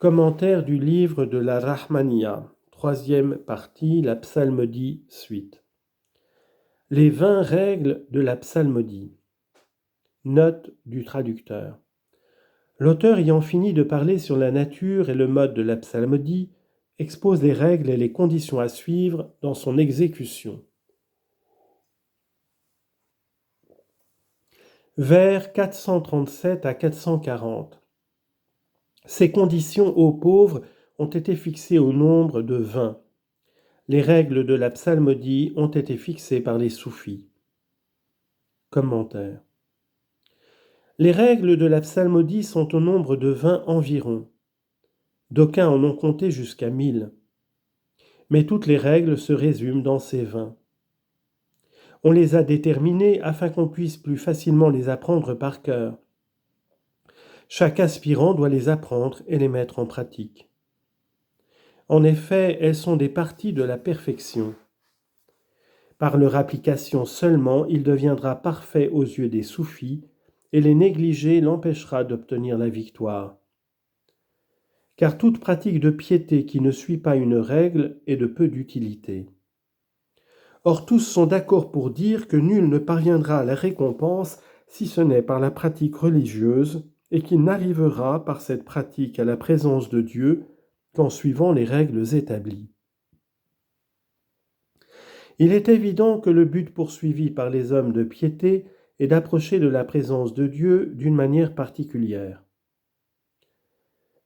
Commentaire du livre de la Rahmaniya, troisième partie, la psalmodie, suite. Les 20 règles de la psalmodie. Note du traducteur. L'auteur ayant fini de parler sur la nature et le mode de la psalmodie, expose les règles et les conditions à suivre dans son exécution. Vers 437 à 440. Ces conditions, ô pauvres, ont été fixées au nombre de 20. Les règles de la psalmodie ont été fixées par les soufis. Commentaire. Les règles de la psalmodie sont au nombre de 20 environ. D'aucuns en ont compté jusqu'à 1000. Mais toutes les règles se résument dans ces 20. On les a déterminées afin qu'on puisse plus facilement les apprendre par cœur. Chaque aspirant doit les apprendre et les mettre en pratique. En effet, elles sont des parties de la perfection. Par leur application seulement, il deviendra parfait aux yeux des soufis, et les négliger l'empêchera d'obtenir la victoire. Car toute pratique de piété qui ne suit pas une règle est de peu d'utilité. Or tous sont d'accord pour dire que nul ne parviendra à la récompense si ce n'est par la pratique religieuse, et qu'il n'arrivera par cette pratique à la présence de Dieu qu'en suivant les règles établies. Il est évident que le but poursuivi par les hommes de piété est d'approcher de la présence de Dieu d'une manière particulière.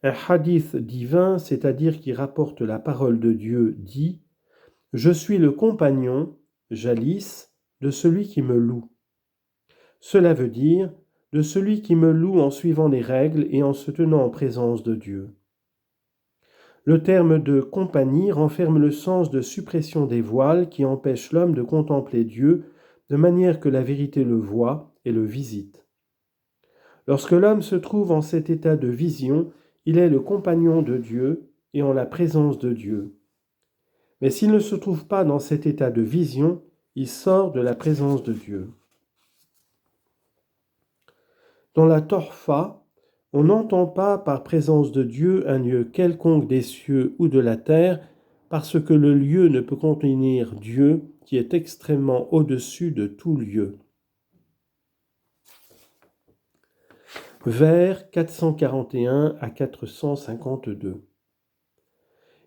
Un hadith divin, c'est-à-dire qui rapporte la parole de Dieu, dit « Je suis le compagnon, jalis, de celui qui me loue ». Cela veut dire « de celui qui me loue en suivant les règles et en se tenant en présence de Dieu ». Le terme de compagnie renferme le sens de suppression des voiles qui empêchent l'homme de contempler Dieu de manière que la vérité le voie et le visite. Lorsque l'homme se trouve en cet état de vision, il est le compagnon de Dieu et en la présence de Dieu. Mais s'il ne se trouve pas dans cet état de vision, il sort de la présence de Dieu. Dans la Torfa, on n'entend pas par présence de Dieu un lieu quelconque des cieux ou de la terre, parce que le lieu ne peut contenir Dieu qui est extrêmement au-dessus de tout lieu. Vers 441 à 452.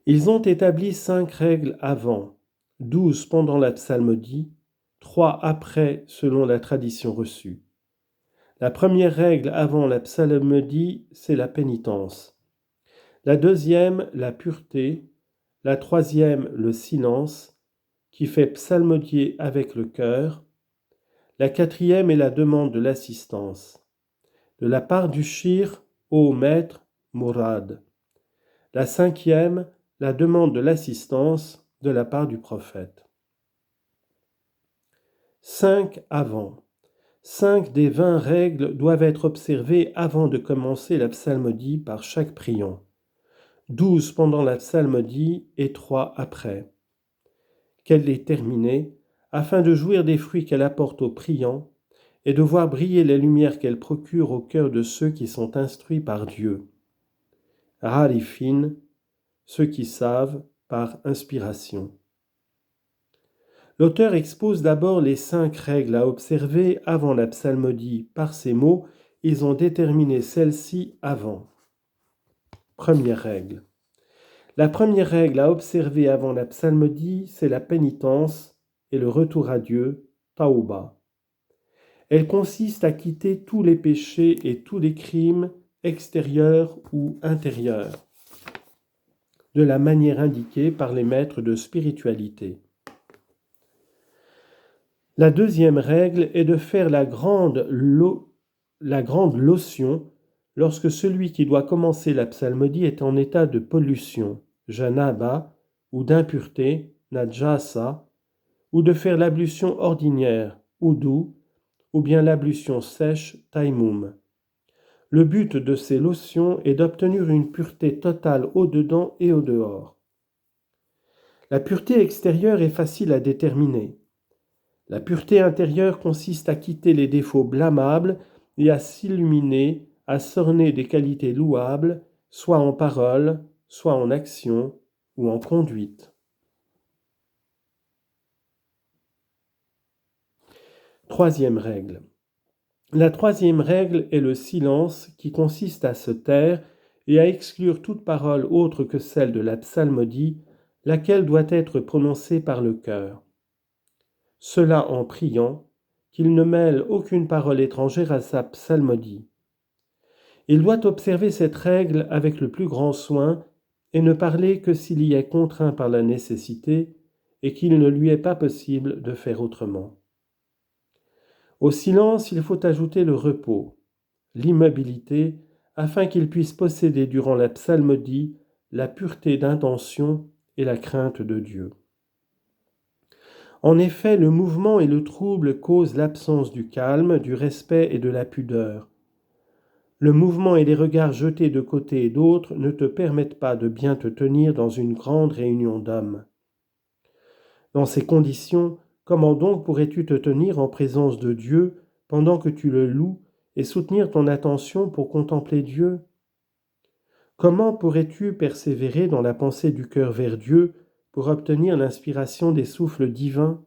Ils ont établi 5 règles avant, 12 pendant la psalmodie, 3 après selon la tradition reçue. La première règle avant la psalmodie, c'est la pénitence. La deuxième, la pureté. La troisième, le silence, qui fait psalmodier avec le cœur. La quatrième est la demande de l'assistance. De la part du shir, ô maître, Mourad. La cinquième, la demande de l'assistance de la part du prophète. 5 avant. 5 des 20 règles doivent être observées avant de commencer la psalmodie par chaque priant. 12 pendant la psalmodie et 3 après. Qu'elle les termine, afin de jouir des fruits qu'elle apporte aux priants et de voir briller les lumières qu'elle procure au cœur de ceux qui sont instruits par Dieu. Harifin, ceux qui savent par inspiration. L'auteur expose d'abord les 5 règles à observer avant la psalmodie. Par ces mots, ils ont déterminé celles-ci avant. Première règle. La première règle à observer avant la psalmodie, c'est la pénitence et le retour à Dieu, Tauba. Elle consiste à quitter tous les péchés et tous les crimes extérieurs ou intérieurs, de la manière indiquée par les maîtres de spiritualité. La deuxième règle est de faire la grande lotion lorsque celui qui doit commencer la psalmodie est en état de pollution, janaba, ou d'impureté, najasa, ou de faire l'ablution ordinaire, oudou, ou bien l'ablution sèche, taïmoum. Le but de ces lotions est d'obtenir une pureté totale au-dedans et au-dehors. La pureté extérieure est facile à déterminer. La pureté intérieure consiste à quitter les défauts blâmables et à s'illuminer, à s'orner des qualités louables soit en parole, soit en action ou en conduite. Troisième règle. La troisième règle est le silence qui consiste à se taire et à exclure toute parole autre que celle de la psalmodie, laquelle doit être prononcée par le cœur. Cela en priant qu'il ne mêle aucune parole étrangère à sa psalmodie. Il doit observer cette règle avec le plus grand soin et ne parler que s'il y est contraint par la nécessité et qu'il ne lui est pas possible de faire autrement. Au silence, il faut ajouter le repos, l'immobilité, afin qu'il puisse posséder durant la psalmodie la pureté d'intention et la crainte de Dieu. En effet, le mouvement et le trouble causent l'absence du calme, du respect et de la pudeur. Le mouvement et les regards jetés de côté et d'autre ne te permettent pas de bien te tenir dans une grande réunion d'hommes. Dans ces conditions, comment donc pourrais-tu te tenir en présence de Dieu pendant que tu le loues et soutenir ton attention pour contempler Dieu? Comment pourrais-tu persévérer dans la pensée du cœur vers Dieu pour obtenir l'inspiration des souffles divins?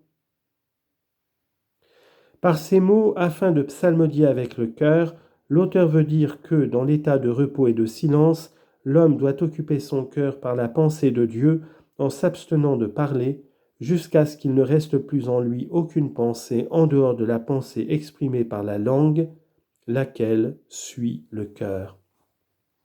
Par ces mots, afin de psalmodier avec le cœur, l'auteur veut dire que, dans l'état de repos et de silence, l'homme doit occuper son cœur par la pensée de Dieu en s'abstenant de parler, jusqu'à ce qu'il ne reste plus en lui aucune pensée en dehors de la pensée exprimée par la langue, laquelle suit le cœur.